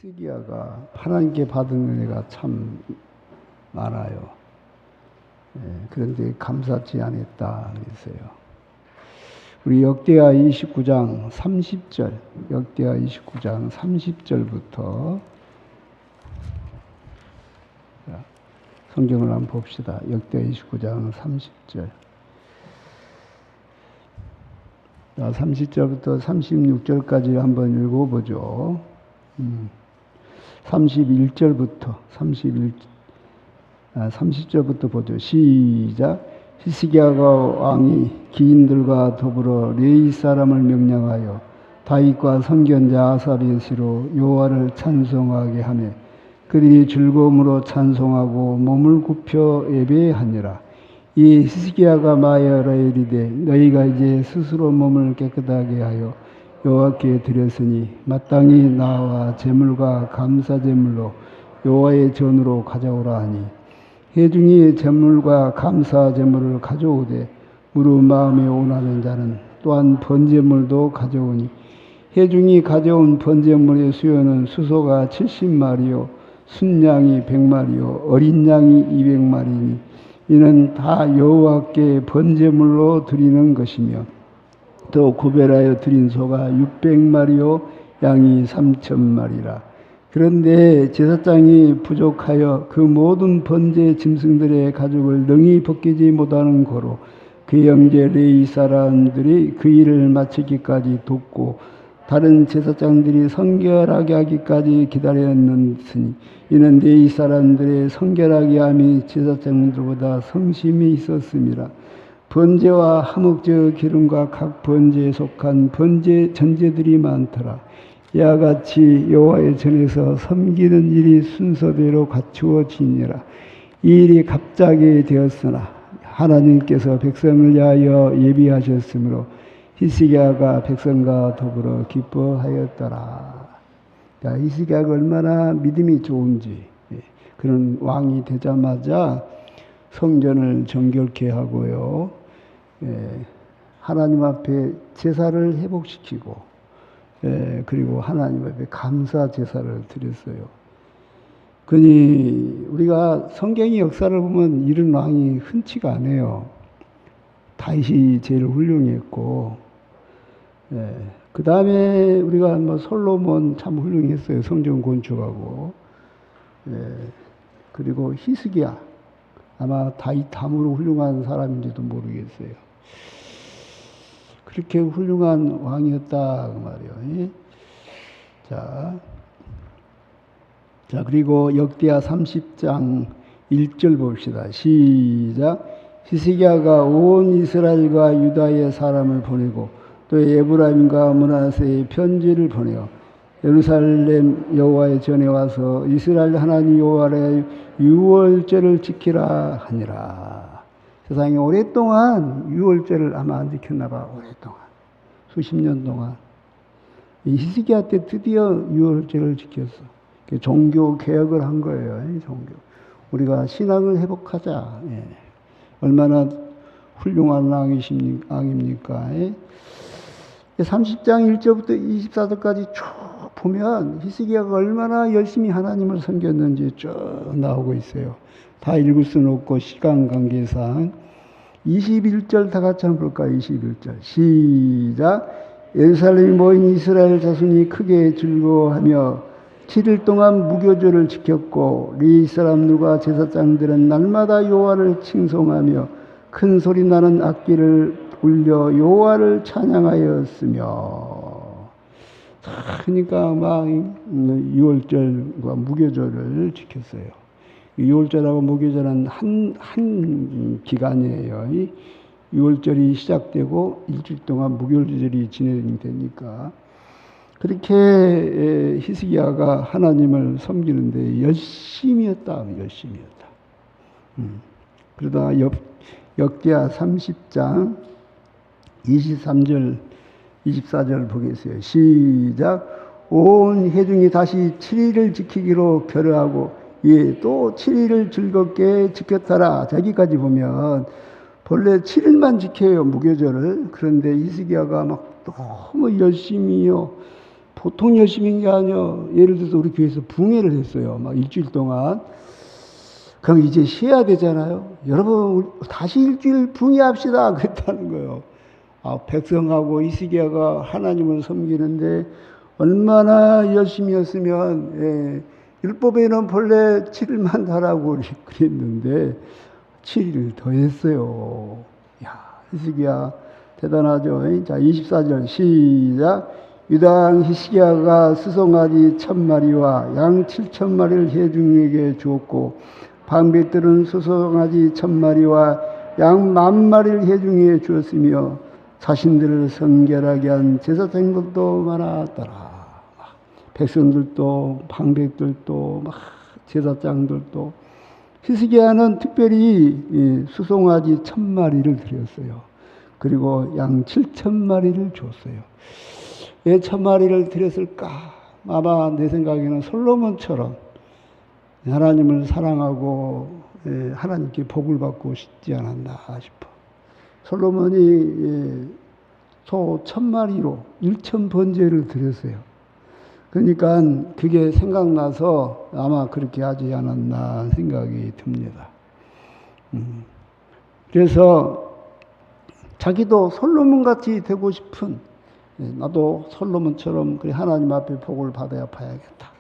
히스기야가 하나님께 받은 은혜가 참 많아요. 그런데 감사치 않았다 그랬어요. 우리 역대하 29장 30절, 역대하 29장 30절부터 성경을 한번 봅시다. 역대하 29장 30절. 30절부터 36절까지 한번 읽어보죠. 31절부터 30절부터 보죠. 시작. 히스기야가 왕이 기인들과 더불어 레위 사람을 명령하여 다윗과 선견자 아사리시로 여호와를 찬송하게 하며 그들이 즐거움으로 찬송하고 몸을 굽혀 예배하니라. 이 히스기야가 말하여 이르되 너희가 이제 스스로 몸을 깨끗하게 하여 여호와께 드렸으니 마땅히 나와 제물과 감사 제물로 여호와의 전으로 가져오라 하니 회중이 제물과 감사 제물을 가져오되 무릇 마음에 원하는 자는 또한 번제물도 가져오니 회중이 가져온 번제물의 수요는 수소가 70마리요 순양이 100마리요 어린 양이 200마리니 이는 다 여호와께 번제물로 드리는 것이며 또 구별하여 드린 소가 600마리요 양이 3,000마리라. 그런데 제사장이 부족하여 그 모든 번제 짐승들의 가죽을 능히 벗기지 못하는 고로 그 형제 레위 사람들이 그 일을 마치기까지 돕고 다른 제사장들이 성결하게 하기까지 기다렸으니 이는 레위 사람들의 성결하게 함이 제사장들보다 성심이 있었음이라. 번제와 화목제 기름과 각 번제에 속한 번제 전제들이 많더라. 이와 같이 여호와의 전에서 섬기는 일이 순서대로 갖추어지니라. 이 일이 갑자기 되었으나 하나님께서 백성을 위하여 예비하셨으므로 히스기야가 백성과 더불어 기뻐하였더라. 그러니까 히스기야가 얼마나 믿음이 좋은지, 그런 왕이 되자마자 성전을 정결케 하고요, 하나님 앞에 제사를 회복시키고, 그리고 하나님 앞에 감사 제사를 드렸어요. 그러니 우리가 성경의 역사를 보면 이런 왕이 흔치가 않아요. 다윗이 제일 훌륭했고, 그 다음에 우리가 뭐 솔로몬 참 훌륭했어요. 성전 건축하고, 그리고 히스기야 아마 다윗 다음으로 훌륭한 사람인지도 모르겠어요. 그렇게 훌륭한 왕이었다 그 말이에요. 자 그리고 역대하 30장 1절 봅시다. 시작. 히스기야가 온 이스라엘과 유다의 사람을 보내고 또 에브라임과 므낫세의 편지를 보내어 예루살렘 여호와의 전에 와서 이스라엘 하나님 여호와의 유월절을 지키라 하니라. 세상에 오랫동안 유월절을 아마 안 지켰나 봐. 오랫동안 수십 년 동안 이 히스기야 때 드디어 유월절을 지켰어. 종교 개혁을 한 거예요. 종교. 우리가 신앙을 회복하자. 얼마나 훌륭한 왕입니까? 30장 1절부터 24절까지 쭉 보면 히스기야가 얼마나 열심히 하나님을 섬겼는지 쭉 나오고 있어요. 다 읽을 수는 없고 시간 관계상 21절 다 같이 한번 볼까요? 21절 시작. 예루살렘에 모인 이스라엘 자손이 크게 즐거워하며 7일 동안 무교절을 지켰고 레위 사람들과 제사장들은 날마다 여호와를 칭송하며 큰 소리 나는 악기를 울려 여호와를 찬양하였으며. 그러니까 막 유월절과 무교절을 지켰어요. 유월절하고 무교절은 한 기간이에요. 유월절이 시작되고 일주일 동안 무교절이 진행되니까 그렇게 히스기야가 하나님을 섬기는데 열심히 했다. 그러다 역대하 30장 23절 24절 보겠어요. 시작. 온 회중이 다시 7일을 지키기로 결의하고 또 7일을 즐겁게 지켰더라. 여기까지 보면 본래 7일만 지켜요 무교절을. 그런데 히스기야가 막 너무 열심히요 보통 열심인 게 아니요. 예를 들어서 우리 교회에서 붕해를 했어요. 막 일주일 동안. 그럼 이제 쉬어야 되잖아요. 여러분, 다시 일주일 붕해합시다. 그랬다는 거예요. 백성하고 히스기야가 하나님을 섬기는데 얼마나 열심히 했으면, 율법에는 본래 7일만 하라고 그랬는데 7일 더 했어요. 야, 히스기야 대단하죠. 자, 24절 시작. 유다왕 히스기야가 수송아지 1000마리와 양 7000마리를 회중에게 주었고 방백들은 수송아지 1000마리와 양 10,000마리를 회중에 주었으며 자신들을 성결하게 한 제사장들도 많았더라. 백성들도 방백들도 막 제사장들도. 히스기야는 특별히 수송아지 1000마리를 드렸어요. 그리고 양 7000마리를 줬어요. 왜 1000마리를 드렸을까? 아마 내 생각에는 솔로몬처럼 하나님을 사랑하고 하나님께 복을 받고 싶지 않았나 싶어. 솔로몬이 소 1000마리로 1000번제를 드렸어요. 그러니까 그게 생각나서 아마 그렇게 하지 않았나 생각이 듭니다. 그래서 자기도 솔로몬같이 되고 싶은, 나도 솔로몬처럼 하나님 앞에 복을 받아야 봐야겠다.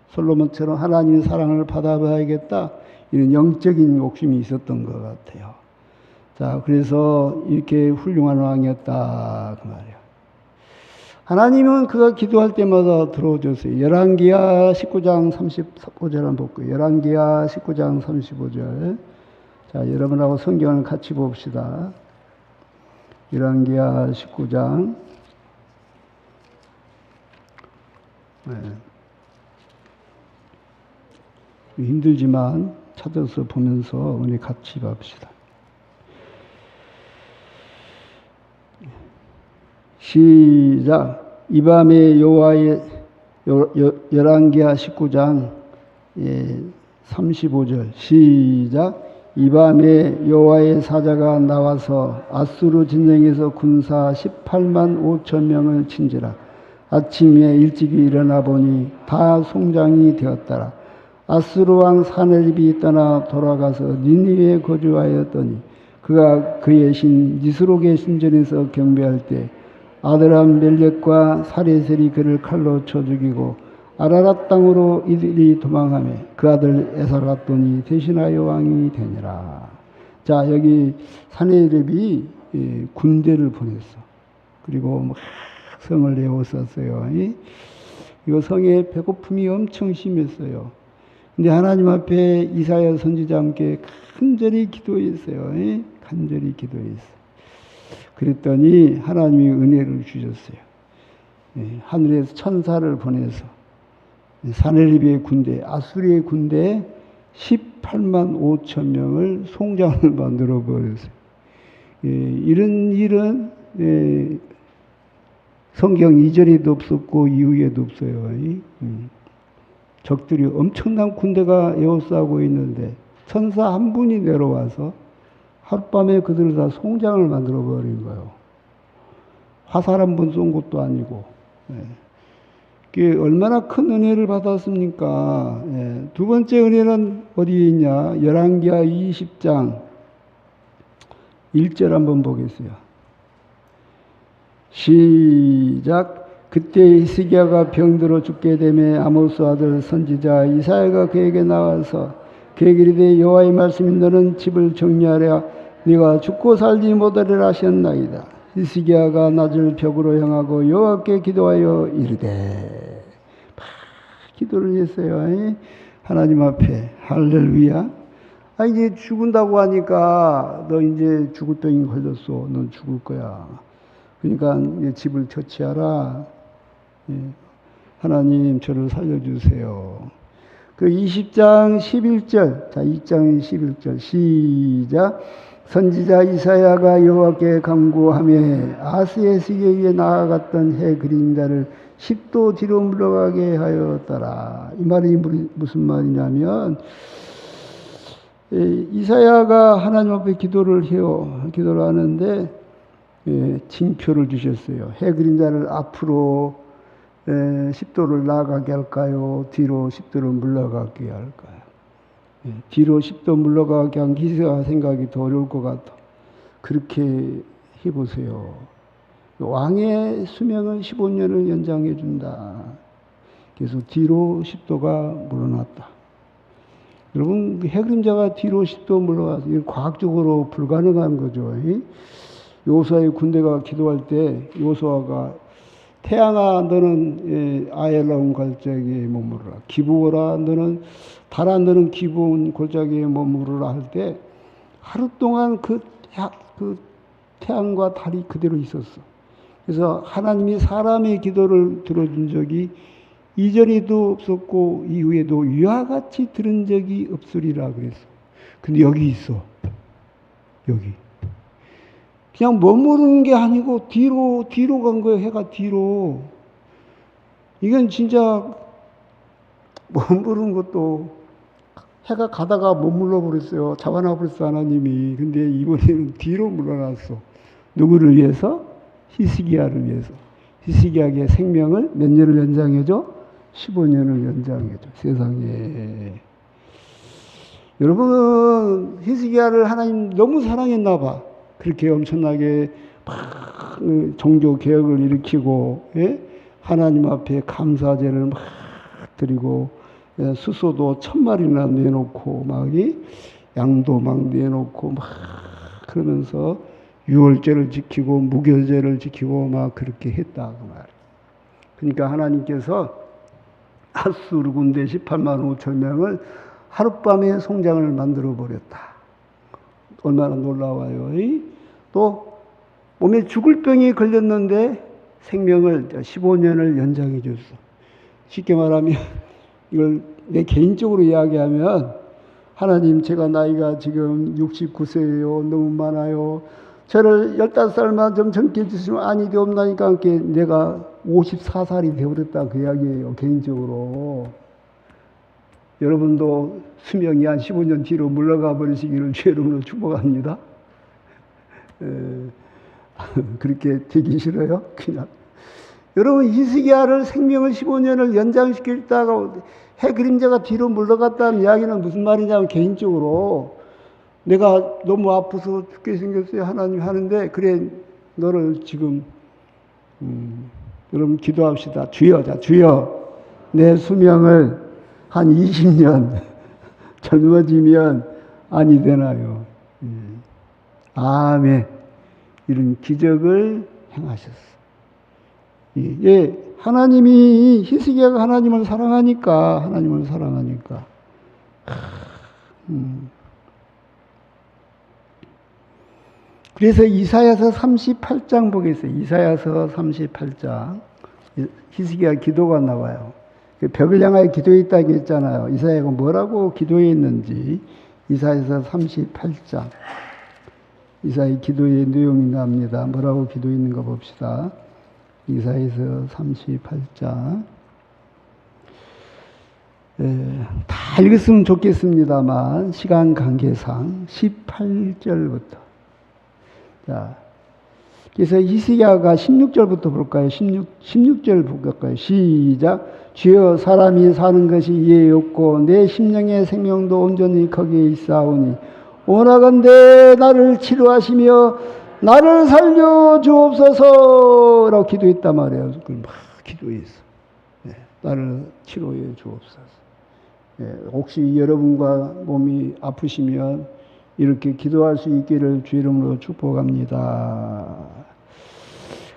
솔로몬처럼 하나님의 사랑을 받아봐야겠다. 이런 영적인 욕심이 있었던 것 같아요. 자, 그래서 이렇게 훌륭한 왕이었다 그 말이에요. 하나님은 그가 기도할 때마다 들어오셨어요. 열왕기하 19장 35절 한번 볼게요. 열왕기하 19장 35절. 자, 여러분하고 성경을 같이 봅시다. 열왕기하 19장. 힘들지만 찾아서 보면서 우리 같이 봅시다. 시작. 이 밤에 여호와의 열왕기하 19장 35절 시작. 이 밤에 여호와의 사자가 나와서 아수르 진영에서 군사 18만 5천 명을 친지라. 아침에 일찍이 일어나 보니 다 송장이 되었더라. 아수르 왕 사네립이 떠나 돌아가서 니느웨에 거주하였더니 그가 그의 신 니스록의 신전에서 경배할 때 아드람 멜렉과 사레셀이 그를 칼로 쳐 죽이고 아라랏 땅으로 이들이 도망하며 그 아들 에사라돈이 대신하여 왕이 되니라. 자, 여기 사네립이 군대를 보냈어. 그리고 막 성을 내었었어요. 이거 성에 배고픔이 엄청 심했어요. 근데 하나님 앞에 이사야 선지자와 함께 간절히 기도했어요. 간절히 기도했어요. 그랬더니 하나님이 은혜를 주셨어요. 하늘에서 천사를 보내서 사네립의 군대, 아수리의 군대 18만 5천 명을 송장을 만들어 버렸어요. 이런 일은 성경 이전에도 없었고 이후에도 없어요. 적들이 엄청난 군대가 에워싸고 있는데 천사 한 분이 내려와서 하룻밤에 그들을 다 송장을 만들어 버린 거예요. 화살 한 번 쏜 것도 아니고. 그게 얼마나 큰 은혜를 받았습니까? 두 번째 은혜는 어디에 있냐? 열왕기하 20장 1절 한번 보겠어요. 시작. 그때 히스기야가 병들어 죽게 되매 아모스 아들 선지자 이사야가 그에게 나와서 그에게 이르되 여호와의 말씀이 너는 집을 정리하랴 네가 죽고 살지 못하리라 하셨나이다. 히스기야가 낮을 벽으로 향하고 여호와께 기도하여 이르되 기도를 했어요. 하나님 앞에 할렐루야. 이제 죽은다고 하니까 너 이제 죽을 병이 걸렸어. 넌 죽을 거야. 그러니까 집을 처치하라. 하나님 저를 살려주세요. 그 20장 11절, 자 2장 11절 시작. 선지자 이사야가 여호와께 간구하며 아스의 시계에 나아갔던 해 그림자를 10도 뒤로 물러가게 하였더라. 이 말이 무슨 말이냐면 이사야가 하나님 앞에 기도를 하는데 징표를 주셨어요. 해 그림자를 앞으로 10도를 나아가게 할까요? 뒤로 10도를 물러가게 할까요? 뒤로 10도 물러가게 한 기세가 생각이 더 어려울 것 같아. 그렇게 해보세요. 왕의 수명은 15년을 연장해 준다. 그래서 뒤로 10도가 물러났다. 여러분, 해 그림자가 뒤로 10도 물러가서 이건 과학적으로 불가능한 거죠. 요수아의 군대가 기도할 때 요수아가 태양아 너는 아엘라온 골짜기에 머무르라. 기부오라 너는 달아 너는 기부온 골짜기에 머무르라 할 때 하루 동안 그 태양과 달이 그대로 있었어. 그래서 하나님이 사람의 기도를 들어준 적이 이전에도 없었고 이후에도 이와 같이 들은 적이 없으리라 그랬어. 근데 여기 있어. 여기. 그냥 머무르는 게 아니고 뒤로 간 거예요. 해가 뒤로. 이건 진짜 머무르는 것도 해가 가다가 머물러 버렸어요. 잡아놔 버렸어 하나님이. 근데 이번에는 뒤로 물러났어. 누구를 위해서? 히스기야를 위해서. 히스기야의 생명을 몇 년을 연장해줘? 15년을 연장해줘. 세상에. 여러분은 히스기야를 하나님 너무 사랑했나 봐. 그렇게 엄청나게 막 종교 개혁을 일으키고 하나님 앞에 감사제를 막 드리고 수소도 1000마리나 내놓고 막 양도 막 내놓고 막 그러면서 유월제를 지키고 무교제를 지키고 막 그렇게 했다 그 말. 그러니까 하나님께서 핫수르 군대 18만 5천 명을 하룻밤에 송장을 만들어 버렸다. 얼마나 놀라워요. 또 몸에 죽을 병이 걸렸는데 생명을 15년을 연장해 줬어. 쉽게 말하면 이걸 내 개인적으로 이야기하면 하나님 제가 나이가 지금 69세예요. 너무 많아요. 저를 15살만 좀 젊게 해주시면 아니 되옵나니까 함께 내가 54살이 되어버렸다 그 이야기예요. 개인적으로. 여러분도 수명이 한 15년 뒤로 물러가 버리시기를 주의 이름으로 축복합니다. 그렇게 되기 싫어요? 그냥. 여러분, 히스기야를 생명을 15년을 연장시켰다가 해 그림자가 뒤로 물러갔다는 이야기는 무슨 말이냐면 개인적으로 내가 너무 아파서 죽게 생겼어요. 하나님 하는데 그래 너를 지금 여러분 기도합시다. 주여, 자 주여 내 수명을 한 20년 젊어지면 아니 되나요? 아멘. 이런 기적을 행하셨어. 예, 하나님이 히스기야가 하나님을 사랑하니까 그래서 이사야서 38장 보겠어요. 이사야서 38장 히스기야 기도가 나와요. 벽을 향하여 기도했다고 했잖아요. 이사야가 뭐라고 기도했는지 이사야서 38장 이사야 기도의 내용이 나옵니다. 뭐라고 기도했는가 봅시다. 이사야서 38장 다 읽었으면 좋겠습니다만 시간 관계상 18절부터 자, 그래서 히스기야가 16절부터 볼까요? 16절 볼까요? 시작. 주여 사람이 사는 것이 이에 없고 내 심령의 생명도 온전히 거기에 있사오니 원하건대 나를 치료하시며 나를 살려 주옵소서 라고 기도했단 말이에요. 그걸 막 기도했어. 나를 치료해 주옵소서. 혹시 여러분과 몸이 아프시면 이렇게 기도할 수 있기를 주의 이름으로 축복합니다.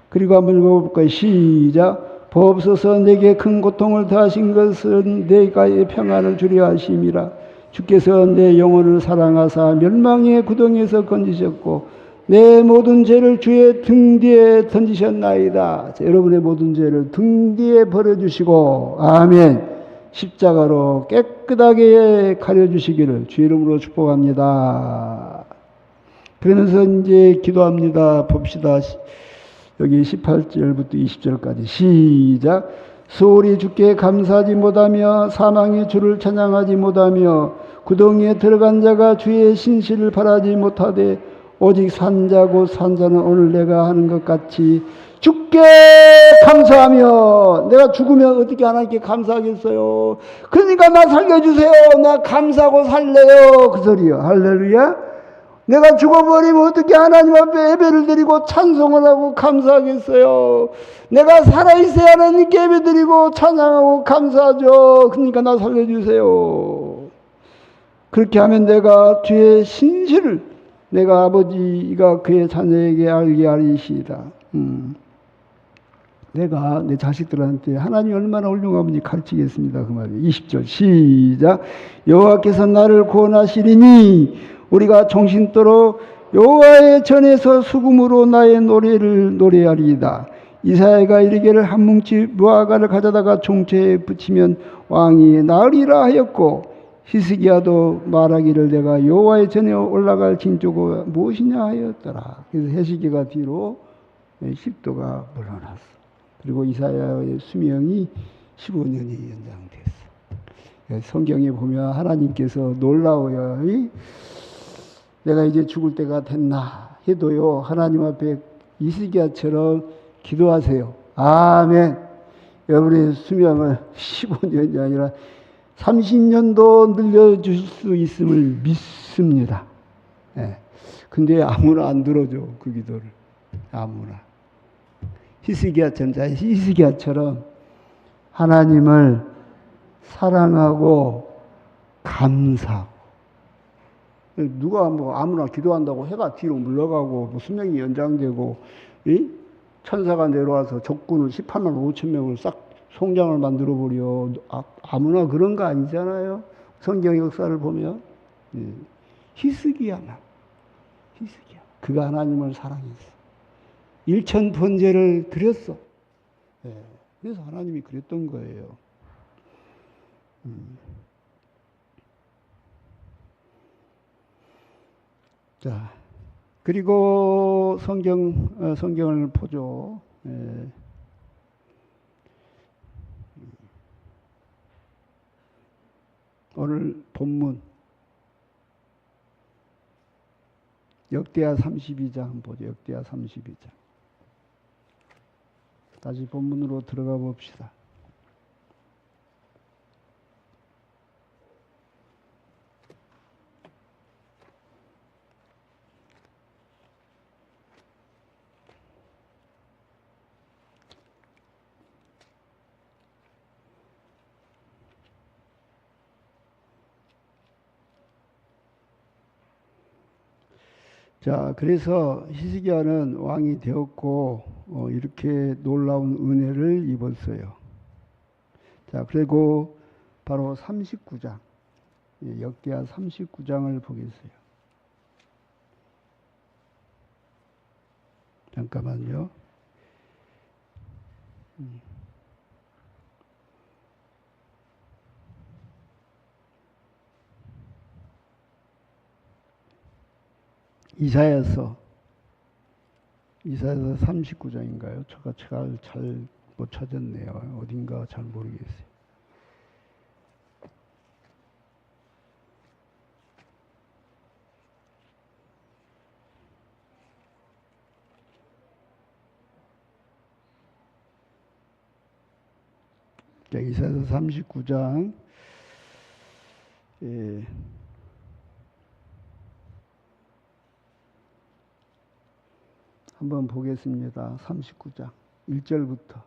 그리고 한번 읽어볼까요? 시작. 보옵소서 내게 큰 고통을 더하신 것은 내가의 평안을 주려 하심이라. 주께서 내 영혼을 사랑하사 멸망의 구덩이에서 건지셨고 내 모든 죄를 주의 등 뒤에 던지셨나이다. 자, 여러분의 모든 죄를 등 뒤에 버려주시고 아멘. 십자가로 깨끗하게 가려주시기를 주의 이름으로 축복합니다. 그러면서 이제 기도합니다. 봅시다. 여기 18절부터 20절까지 시작. 소홀히 주께 감사하지 못하며 사망의 주를 찬양하지 못하며 구덩이에 들어간 자가 주의 신실을 바라지 못하되 오직 산자고 산자는 오늘 내가 하는 것 같이 죽게 감사하며, 내가 죽으면 어떻게 하나님께 감사하겠어요? 그러니까 나 살려주세요. 나 감사하고 살래요. 그 소리요. 할렐루야. 내가 죽어버리면 어떻게 하나님 앞에 예배를 드리고 찬송을 하고 감사하겠어요? 내가 살아있어야 하나님께 예배 드리고 찬양하고 감사하죠. 그러니까 나 살려주세요. 그렇게 하면 내가 주의 신실을 내가 아버지가 그의 자녀에게 알게 하리시다. 내가 내 자식들한테 하나님 얼마나 훌륭한지 가르치겠습니다. 그 말이에요. 20절 시작. 여호와께서 나를 구원하시리니 우리가 정신토록 여호와의 전에서 수금으로 나의 노래를 노래하리이다. 이사야가 이르기를 한 뭉치 무화과를 가져다가 종체에 붙이면 왕이 나으리라 하였고, 히스기야도 말하기를 내가 여호와의 전에 올라갈 징조가 무엇이냐 하였더라. 그래서 헤시기가 뒤로 10도가 물러났어. 그리고 이사야의 수명이 15년이 연장됐어. 성경에 보면 하나님께서 놀라워요. 내가 이제 죽을 때가 됐나 해도요, 하나님 앞에 히스기야처럼 기도하세요. 아멘. 여러분의 수명을 15년이 아니라 30년도 늘려줄 수 있음을 믿습니다. 근데 아무나 안 들어줘, 그 기도를. 아무나. 히스기야처럼 하나님을 사랑하고 감사하고. 누가 뭐 아무나 기도한다고 해가 뒤로 물러가고 뭐 수명이 연장되고 천사가 내려와서 적군을 18만 5천 명을 싹 송장을 만들어 버려. 아무나 그런 거 아니잖아요. 성경 역사를 보면 히스기야만. 그가 하나님을 사랑했어. 일천 번제를 드렸어. 그래서 하나님이 그랬던 거예요. 자, 그리고 성경을 보죠. 오늘 본문 역대하 32장 한번 보죠. 역대하 32장. 다시 본문으로 들어가 봅시다. 자, 그래서 히스기야는 왕이 되었고 이렇게 놀라운 은혜를 입었어요. 자, 그리고 바로 39장, 역대하 39장을 보겠어요. 잠깐만요. 이사야서 39장인가요? 제가 잘 못 찾았네요. 어딘가 잘 모르겠어요. 자, 이사야서 39장 한번 보겠습니다. 39장 1절부터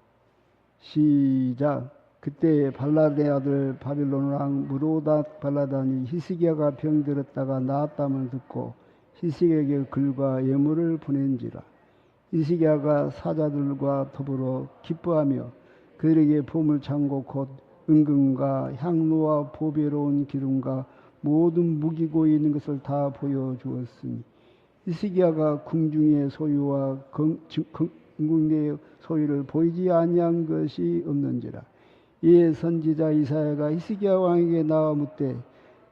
시작. 그때 발라드의 아들 바빌론 왕 무로닥 발라단이 히스기야가 병들었다가 나았다면 듣고 히스기야에게 글과 예물을 보낸지라. 히스기야가 사자들과 더불어 기뻐하며 그들에게 보물창고 곧 은금과 향로와 보배로운 기름과 모든 무기고 있는 것을 다 보여주었으니 히스기야가 궁중의 소유와 궁궁의 소유를 보이지 아니한 것이 없는지라. 이에 선지자 이사야가 히스기야 왕에게 나와 묻되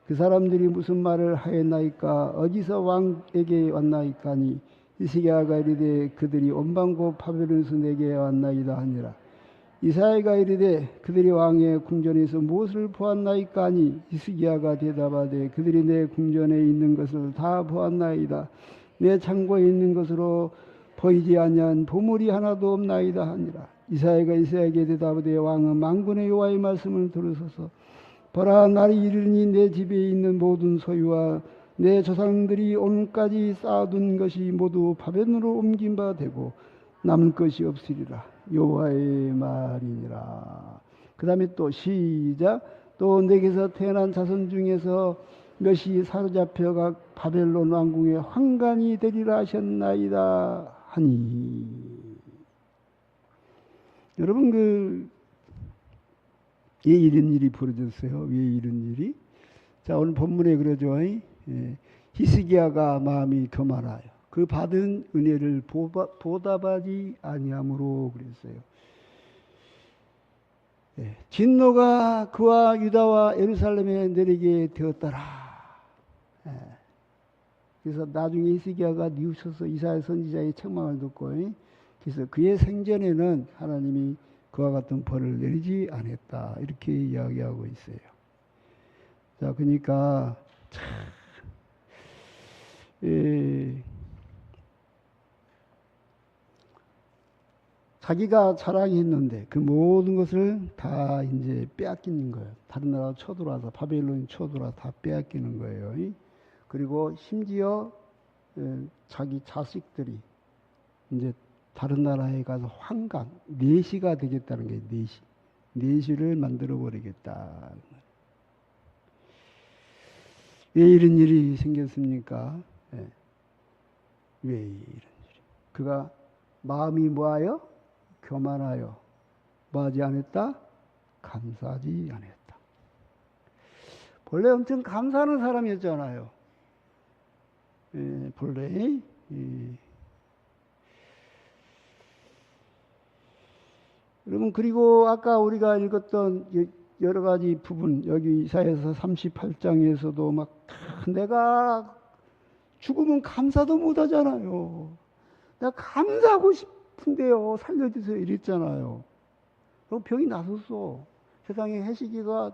그 사람들이 무슨 말을 하였나이까? 어디서 왕에게 왔나이까니? 히스기야가 이르되 그들이 온방고 바벨론에서 내게 왔나이다 하니라. 이사야가 이르되 그들이 왕의 궁전에서 무엇을 보았나이까 하니 히스기야가 대답하되 그들이 내 궁전에 있는 것을 다 보았나이다. 내 창고에 있는 것으로 보이지 아니한 보물이 하나도 없나이다 하니라. 이사야가 이사야에게 대답하되 왕은 만군의 여호와의 말씀을 들으소서. 보라, 날이 이르니 내 집에 있는 모든 소유와 내 조상들이 오늘까지 쌓아둔 것이 모두 바벨론으로 옮긴 바 되고 남을 것이 없으리라. 여호와의 말이니라. 그 다음에 또 시작. 또 내게서 태어난 자손 중에서 몇이 사로잡혀 각 바벨론 왕궁의 환관이 되리라 하셨나이다 하니. 여러분, 왜 이런 일이 벌어졌어요? 왜 이런 일이? 자, 오늘 본문에 그러죠. 히스기야가 마음이 교만하여 그 받은 은혜를 보답하지 아니함으로 그랬어요. 진노가 그와 유다와 예루살렘에 내리게 되었더라. 그래서 나중에 히스기야가 뉘우쳐서 이사야 선지자의 책망을 듣고, 그래서 그의 생전에는 하나님이 그와 같은 벌을 내리지 않았다, 이렇게 이야기하고 있어요. 자, 그러니까 참 자기가 자랑했는데 그 모든 것을 다 이제 빼앗기는 거예요. 다른 나라 쳐들어와서, 바벨론이 쳐들어와서 다 빼앗기는 거예요. 그리고 심지어 자기 자식들이 이제 다른 나라에 가서 환관, 내시가 되겠다는 거예요. 내시를 만들어 버리겠다. 왜 이런 일이 생겼습니까? 왜 이런 일이? 그가 마음이 뭐하여? 교만하여 뭐하지 않았다? 감사하지 않았다. 본래 엄청 감사하는 사람이었잖아요. 본래 여러분, 그리고 아까 우리가 읽었던 여러 가지 부분, 여기 이사야서 38장에서도 막 내가 죽으면 감사도 못 하잖아요. 내가 감사하고 싶은데요, 살려주세요, 이랬잖아요. 그럼 병이 나섰어. 세상에 해시기가,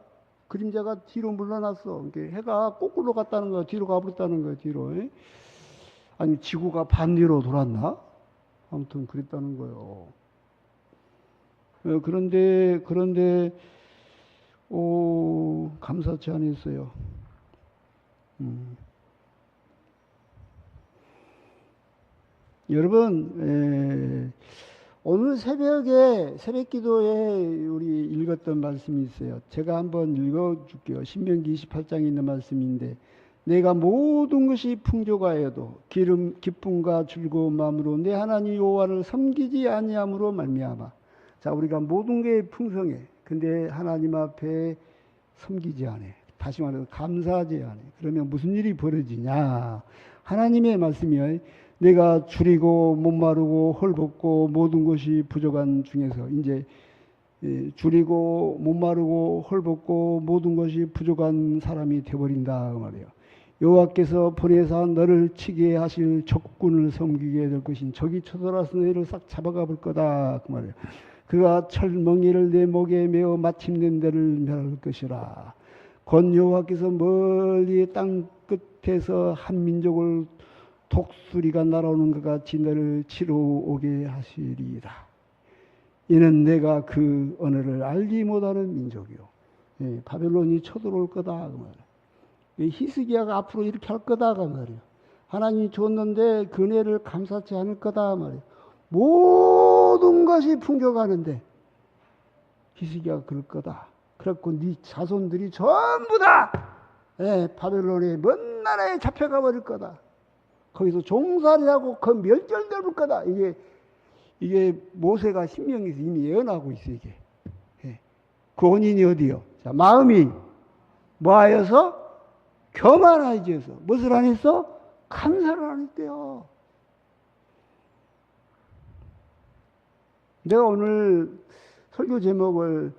그림자가 뒤로 물러났어. 해가 거꾸로 갔다는 거야. 뒤로 가버렸다는 거야, 뒤로. 아니, 지구가 반대로 돌았나? 아무튼 그랬다는 거예요. 그런데 감사치 않았어요. 여러분, 오늘 새벽 기도에 우리 읽었던 말씀이 있어요. 제가 한번 읽어줄게요. 신명기 28장에 있는 말씀인데, 내가 모든 것이 풍족하여도 기쁨과 즐거운 마음으로 내 하나님 여호와를 섬기지 아니함으로 말미암아. 자, 우리가 모든 게 풍성해. 근데 하나님 앞에 섬기지 않아. 다시 말해서 감사하지 않아. 그러면 무슨 일이 벌어지냐? 하나님의 말씀이요. 내가 줄이고 목마르고 헐벗고 모든 것이 부족한 중에서 이제 줄이고 목마르고 헐벗고 모든 것이 부족한 사람이 되어버린다 그 말이에요. 여호와께서 보내사 너를 치게 하실 적군을 섬기게 될 것인 적이 쳐들어와서 너희를 싹 잡아가 볼 거다 그 말이에요. 그가 철멍이를 내 목에 메어 마침낸 데를 멸할 것이라. 곧 여호와께서 멀리 땅 끝에서 한 민족을 독수리가 날아오는 것 같이 너를 치러 오게 하시리라. 이는 내가 그 언어를 알지 못하는 민족이요. 바벨론이 쳐들어올 거다 그 말이에요. 히스기야가 앞으로 이렇게 할 거다 그 말이에요. 하나님이 줬는데 그 은혜를 감사치 않을 거다 그 말이에요. 모든 것이 풍족하는데 히스기야가 그럴 거다. 그래갖고 네 자손들이 전부 다 바벨론의 먼 나라에 잡혀가 버릴 거다. 거기서 종살이하고 그 멸절될 거다. 이게 모세가 신명기에서 이미 예언하고 있어. 이게 그 원인이 어디요? 자, 마음이 뭐하여서? 교만하여서. 무엇을 안 했어? 감사를 안 했대요. 내가 오늘 설교 제목을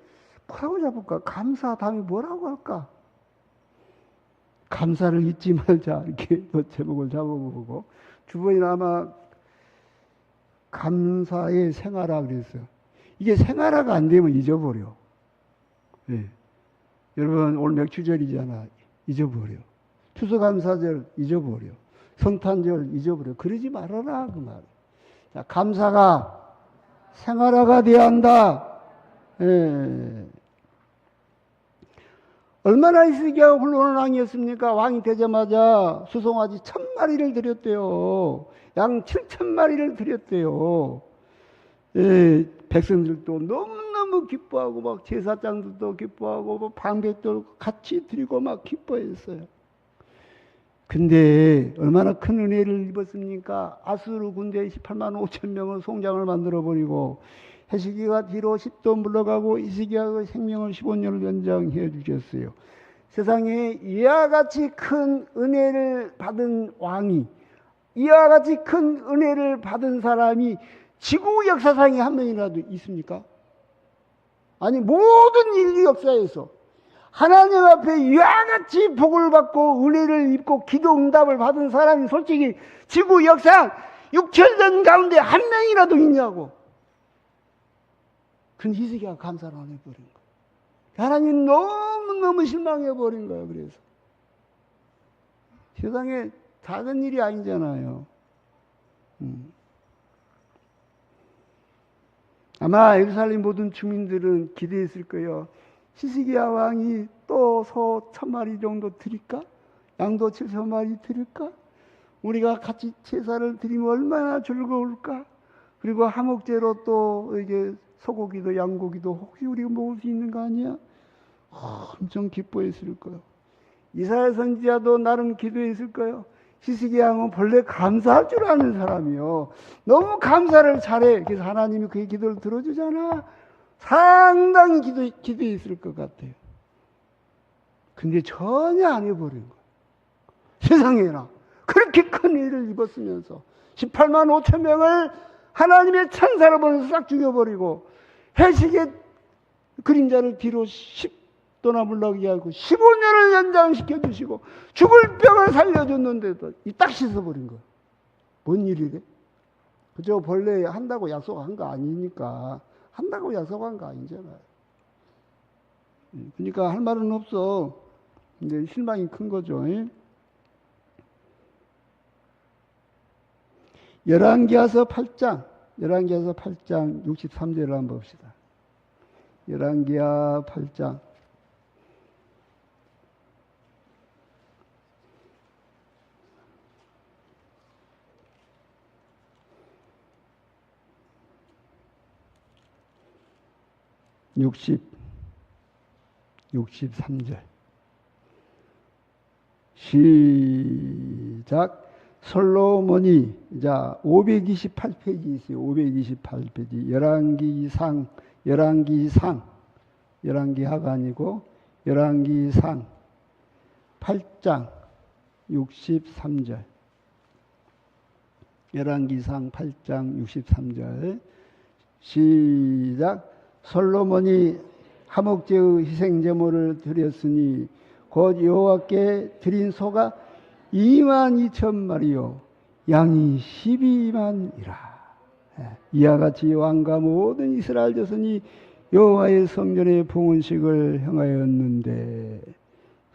뭐라고 잡을까? 감사 다음에 뭐라고 할까? 감사를 잊지 말자, 이렇게 제목을 잡아보고, 주번에 아마 감사의 생활화 그랬어요. 이게 생활화가 안 되면 잊어버려. 여러분, 오늘 맥주절이잖아. 잊어버려. 추수감사절 잊어버려. 성탄절 잊어버려. 그러지 말아라 그 말. 자, 감사가 생활화가 되어야 한다. 예. 얼마나 히스기야가 훌륭한 왕이었습니까? 왕이 되자마자 수송아지 1000마리를 드렸대요. 양 7000마리를 드렸대요. 예, 백성들도 너무너무 기뻐하고 막 제사장들도 기뻐하고 뭐 방백들 같이 드리고 막 기뻐했어요. 근데 얼마나 큰 은혜를 입었습니까? 아수르 군대 18만 5천 명을 송장을 만들어 버리고 헤시기가 뒤로 10도 물러가고 히스기야의 생명을 15년을 연장해 주셨어요. 세상에 이와 같이 큰 은혜를 받은 왕이, 이와 같이 큰 은혜를 받은 사람이 지구 역사상에 한 명이라도 있습니까? 아니, 모든 인류 역사에서 하나님 앞에 이와 같이 복을 받고 은혜를 입고 기도 응답을 받은 사람이 솔직히 지구 역사 6천년 가운데 한 명이라도 있냐고. 그건 히스기야가 감사를 안 해버린 거예요. 하나님 너무너무 실망해버린 거예요. 그래서 세상에 작은 일이 아니잖아요. 아마 예루살렘 모든 주민들은 기대했을 거예요. 히스기야 왕이 또 소 1000마리 정도 드릴까? 양도 7,000마리 드릴까? 우리가 같이 제사를 드리면 얼마나 즐거울까? 그리고 하목제로 또 이게 소고기도 양고기도 혹시 우리가 먹을 수 있는 거 아니야? 엄청 기뻐했을 거예요. 이사야 선지자도 나름 기도했을 거예요. 히스기야 왕은 본래 감사할 줄 아는 사람이요. 너무 감사를 잘해. 그래서 하나님이 그의 기도를 들어주잖아. 상당히 기도했을 것 같아요. 근데 전혀 안 해버린 거예요. 세상에나 그렇게 큰 일을 입었으면서 18만 5천 명을 하나님의 천사로 보내서 싹 죽여버리고 해식의 그림자를 뒤로 10도나 물러가게 하고 15년을 연장시켜 주시고 죽을 병을 살려줬는데도 딱 씻어버린 거예요. 뭔 일이래? 그저 본래 한다고 약속한 거 아니니까. 한다고 약속한 거 아니잖아요. 그러니까 할 말은 없어. 이제 실망이 큰 거죠. 열왕기하서 8장 63절을 한번 봅시다. 열왕기하 8장 63절 시작. 솔로몬이, 자 528페이지 있어요. 528페이지 열왕기하가 아니고 열왕기상 8장 63절 열왕기상 8장 63절 시작. 솔로몬이 하목제의 희생제물을 드렸으니 곧 여호와께 드린 소가 22,000마리요 양이 12만이라. 이와 같이 왕과 모든 이스라엘 자손이 여호와의 성전에 봉헌식을 행하였는데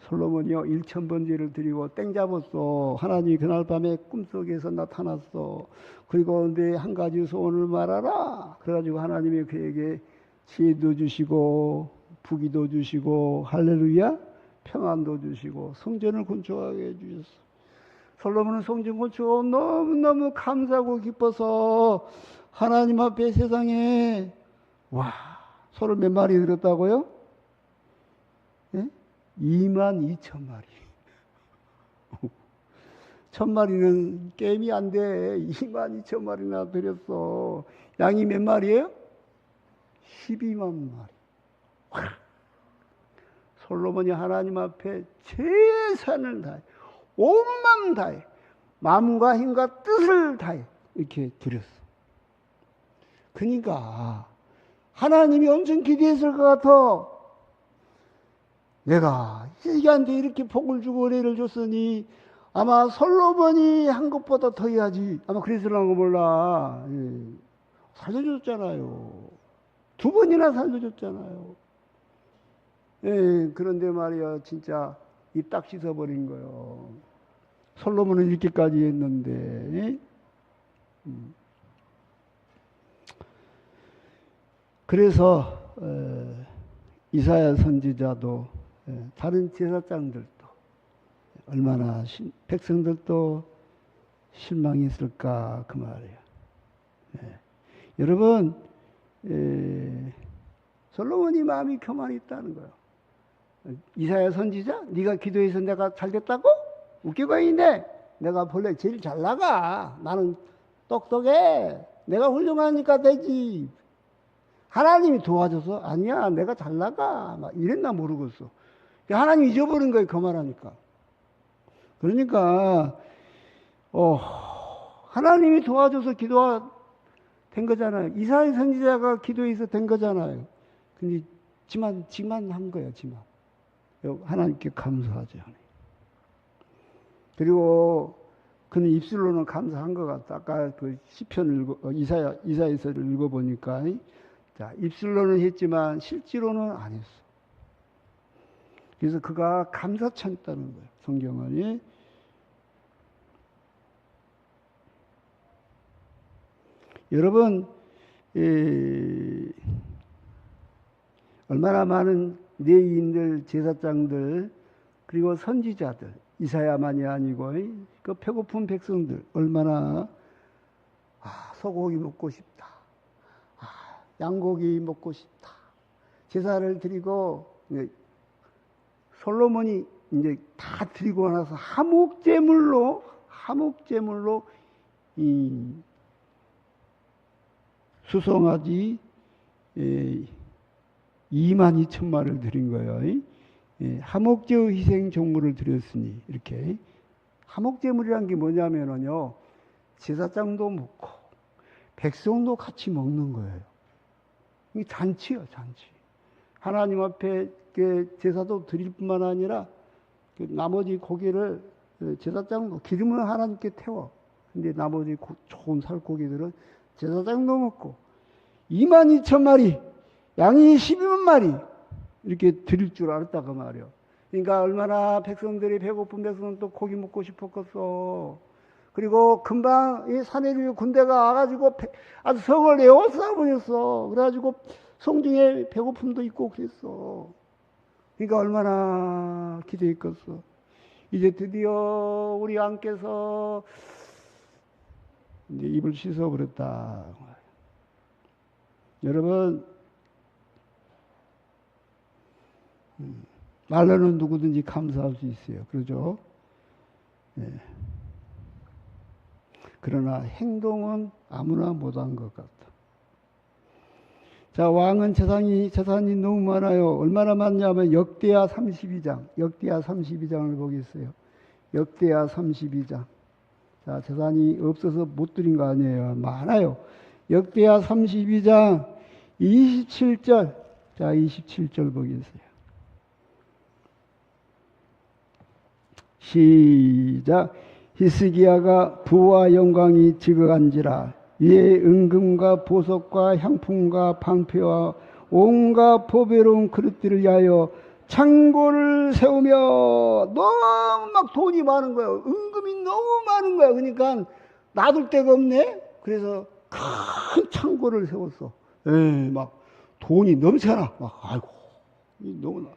솔로몬이요 1000번제를 드리고 땡 잡았어. 하나님이 그날 밤에 꿈속에서 나타났어. 그리고 내 한 가지 소원을 말하라. 그래가지고 하나님이 그에게 지혜도 주시고 부귀도 주시고 할렐루야 평안도 주시고 성전을 건축하게 해주셨어. 솔로몬은 성전 건축하고 너무너무 감사하고 기뻐서 하나님 앞에 세상에 소를 몇 마리 들었다고요? 22,000마리 1000마리는 게임이 안 돼. 22,000마리나 드렸어. 양이 몇 마리예요? 12만 마리. 솔로몬이 하나님 앞에 최선을 다해 온 마음 다해 마음과 힘과 뜻을 다해 이렇게 드렸어. 그러니까 하나님이 엄청 기대했을 것 같아. 내가 히스기야한테 이렇게 복을 주고 은혜를 줬으니 아마 솔로몬이 한 것보다 더 해야지. 아마 그랬을랑가 몰라. 살려줬잖아요. 2번이나 살려줬잖아요. 그런데 말이야 진짜 입 딱 씻어버린 거예요. 솔로몬은 이렇게까지 했는데. 그래서 이사야 선지자도 다른 제사장들도 얼마나 백성들도 실망했을까 그 말이에요. 여러분, 솔로몬이 마음이 교만이 있다는 거예요. 이사야 선지자, 네가 기도해서 내가 잘 됐다고? 웃기고 있네. 내가 본래 제일 잘 나가. 나는 똑똑해. 내가 훌륭하니까 되지. 하나님이 도와줘서 아니야, 내가 잘 나가. 막 이랬나 모르겠어. 하나님 잊어버린 거예요, 교만하니까. 그러니까 하나님이 도와줘서 기도가 된 거잖아요. 이사야 선지자가 기도해서 된 거잖아요. 근데 지만 한 거예요, 지만. 하나님께 감사하죠. 그리고 그는 입술로는 감사한 것 같다. 아까 그 시편 이사야서를 읽어보니까, 자, 입술로는 했지만 실제로는 안 했어. 그래서 그가 감사천했다는 거예요, 성경은. 여러분, 얼마나 많은 레위인들, 제사장들, 그리고 선지자들, 이사야만이 아니고 그 배고픈 백성들 얼마나 소고기 먹고 싶다, 양고기 먹고 싶다, 제사를 드리고 솔로몬이 이제 다 드리고 나서 화목제물로 이 수송아지 22,000마리를 드린 거예요. 화목제의 희생 종물을 드렸으니, 이렇게. 화목제물이란 게 뭐냐면요, 제사장도 먹고 백성도 같이 먹는 거예요. 이게 잔치요, 잔치. 하나님 앞에 제사도 드릴 뿐만 아니라 나머지 고기를 제사장도 기름을 하나님께 태워. 근데 나머지 좋은 살코기들은 제사장도 먹고 22,000마리, 양이 12만 마리 이렇게 드릴 줄 알았다 그 말이요. 그러니까 얼마나 백성들이 배고픈 백성은 또 고기 먹고 싶었겠어. 그리고 금방 이 사내리 군대가 와가지고 아주 성을 에워싸 버렸어. 그래가지고 성중에 배고픔도 있고 그랬어. 그러니까 얼마나 기대했겠어. 이제 드디어 우리 왕께서 이제 입을 씻어버렸다. 여러분, 말로는 누구든지 감사할 수 있어요. 그러죠? 네. 그러나 행동은 아무나 못한 것 같다. 자, 왕은 재산이 너무 많아요. 얼마나 많냐면 역대하 32장을 보겠어요. 역대하 32장. 자, 재산이 없어서 못 드린 거 아니에요. 많아요. 역대하 32장 27절. 자, 27절 보겠어요. 시작. 히스기야가 부와 영광이 지극한지라 이에 은금과 보석과 향품과 방패와 온갖 보배로운 그릇들을 위하여 창고를 세우며, 너무 막 돈이 많은 거예요. 은금이 너무 많은 거야. 그러니까 놔둘 데가 없네. 그래서 큰 창고를 세웠어. 막 돈이 넘쳐나. 막 아이고 너무나.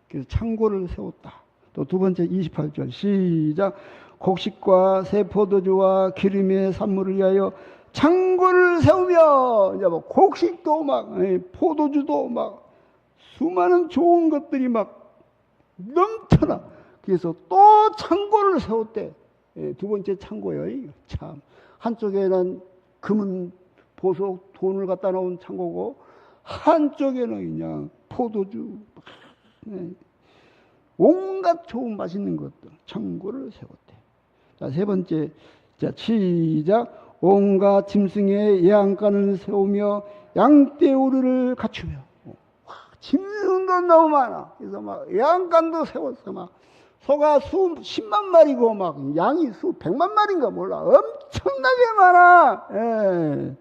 그래서 창고를 세웠다. 또 두 번째 28절 시작. 곡식과 새 포도주와 기름의 산물을 위하여 창고를 세우며, 이제 뭐 곡식도 막 포도주도 막 수많은 좋은 것들이 막 넘쳐나. 그래서 또 창고를 세웠대. 두 번째 창고요. 참, 한쪽에는 금은 보석 돈을 갖다 놓은 창고고, 한쪽에는 그냥 포도주, 온갖 좋은 맛있는 것들 창고를 세웠대. 자, 세 번째, 자, 시작. 온갖 짐승의 예양간을 세우며 양떼오리를 갖추며. 짐승도 너무 많아. 그래서 막 예양간도 세웠어. 막 소가 10만 마리고 막 양이 100만 마리인가 몰라. 엄청나게 많아. 예.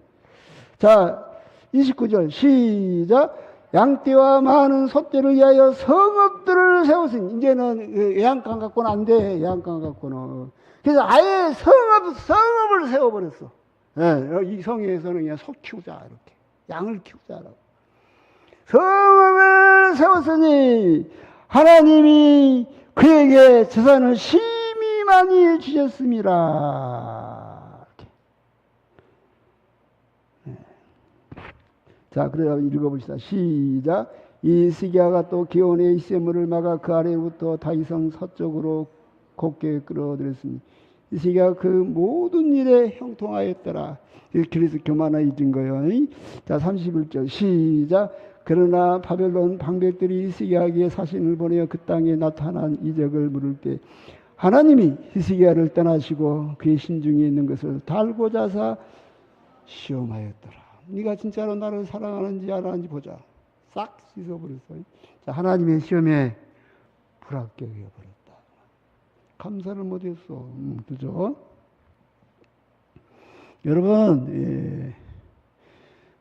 자, 29절 시작. 양떼와 많은 소떼를 위하여 성읍들을 세웠으니, 이제는 예양간 갖고는 안 돼. 예양간 갖고는 그래서 아예 성읍을 세워버렸어. 예, 이 성에서는 그냥 소 키우자, 이렇게. 양을 키우자라고. 성읍을 세웠으니 하나님이 그에게 재산을 심히 많이 주셨습니다. 자, 그래서 읽어봅시다. 시작. 이 히스기야가 또 기온의 이세물을 막아 그 아래로부터 다윗성 서쪽으로 곱게 끌어들였으니 히스기야가 그 모든 일에 형통하였더라. 그래서 교만해진 거예요. 자, 31절 시작. 그러나 바벨론 방백들이 히스기야에게 사신을 보내어 그 땅에 나타난 이적을 물을 때 하나님이 히스기야를 떠나시고 그의 신중에 있는 것을 달고자 하사 시험하였더라. 네가 진짜로 나를 사랑하는지 안 하는지 보자. 싹 씻어버렸어요. 자, 하나님의 시험에 불합격해 버렸다. 감사를 못했어. 그죠? 여러분,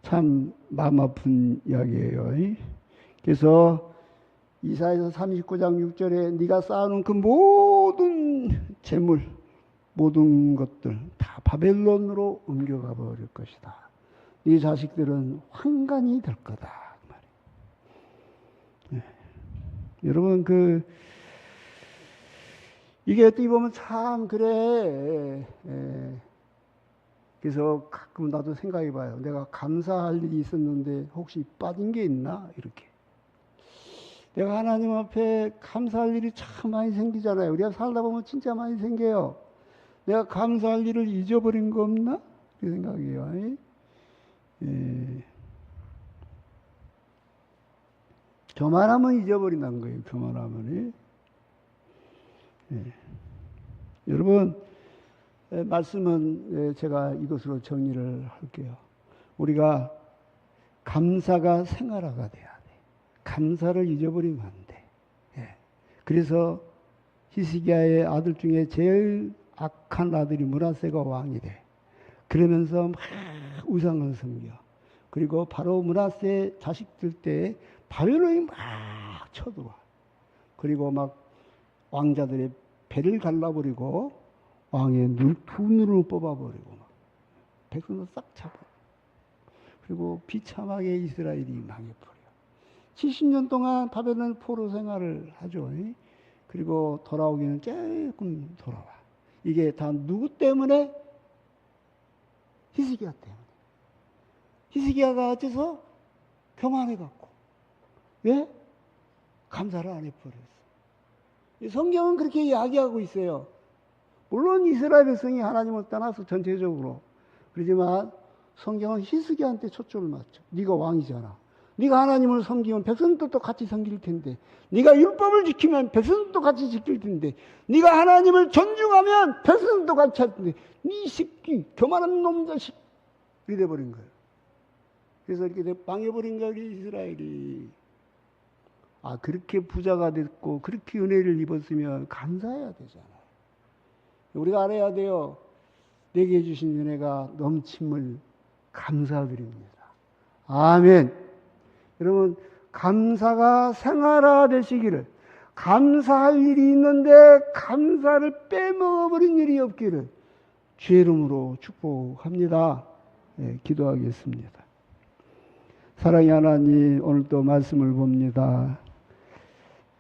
참 마음 아픈 이야기예요. 그래서 이사야서 39장 6절에 네가 쌓아놓은 그 모든 재물, 모든 것들 다 바벨론으로 옮겨가 버릴 것이다. 네 자식들은 환관이 될 거다. 여러분, 이게 어떻게 보면 참, 그래. 그래서 가끔 나도 생각해 봐요. 내가 감사할 일이 있었는데 혹시 빠진 게 있나? 이렇게. 내가 하나님 앞에 감사할 일이 참 많이 생기잖아요. 우리가 살다 보면 진짜 많이 생겨요. 내가 감사할 일을 잊어버린 거 없나? 그 생각이에요. 교만하면 잊어버린다는 거예요. 교만하면. 여러분, 말씀은 제가 이것으로 정리를 할게요. 우리가 감사가 생활화가 돼야 돼. 감사를 잊어버리면 안 돼. 그래서 히스기야의 아들 중에 제일 악한 아들이 므낫세가 왕이 돼. 그러면서 막 우상을 섬겨. 그리고 바로 므낫세 자식들 때 바벨론이 막 쳐들어와. 그리고 막 왕자들의 배를 갈라버리고 왕의 두 눈을 뽑아버리고 막 백성을 싹 잡아. 그리고 비참하게 이스라엘이 망해버려. 70년 동안 바벨론 포로 생활을 하죠. 그리고 돌아오기는 조금 돌아와. 이게 다 누구 때문에? 히스기야 때문에. 히스기야가 어째서? 교만해갖고. 왜? 감사를 안 해버렸어. 성경은 그렇게 이야기하고 있어요. 물론 이스라엘 백성이 하나님을 떠나서 전체적으로. 그러지만 성경은 히스기야한테 초점을 맞춰. 네가 왕이잖아. 네가 하나님을 섬기면 백성들도 같이 섬길 텐데, 네가 율법을 지키면 백성들도 같이 지킬 텐데, 네가 하나님을 존중하면 백성들도 같이 할 텐데, 네 새끼 교만한 놈 자식 이래 버린 거예요. 그래서 이렇게 망해버린 거예요, 이스라엘이. 그렇게 부자가 됐고 그렇게 은혜를 입었으면 감사해야 되잖아요. 우리가 알아야 돼요. 내게 주신 은혜가 넘침을 감사드립니다. 아멘. 여러분, 감사가 생활화되시기를, 감사할 일이 있는데 감사를 빼먹어버린 일이 없기를 주의 이름으로 축복합니다. 기도하겠습니다. 사랑의 하나님, 오늘 또 말씀을 봅니다.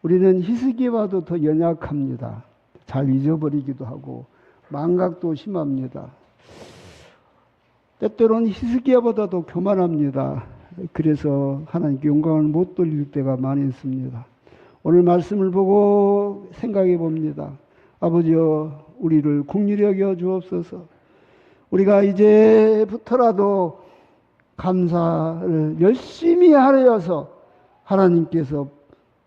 우리는 히스기야보다 더 연약합니다. 잘 잊어버리기도 하고 망각도 심합니다. 때때로는 히스기야보다도 교만합니다. 그래서 하나님께 영광을 못 돌릴 때가 많이 있습니다. 오늘 말씀을 보고 생각해 봅니다. 아버지여, 우리를 긍휼히 여겨 주옵소서. 우리가 이제부터라도 감사를 열심히 하려서 하나님께서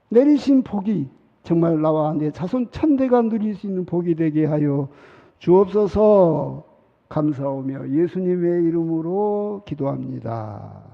내리신 복이 정말 나와 내 자손 천대가 누릴 수 있는 복이 되게 하여 주옵소서. 감사하며 예수님의 이름으로 기도합니다.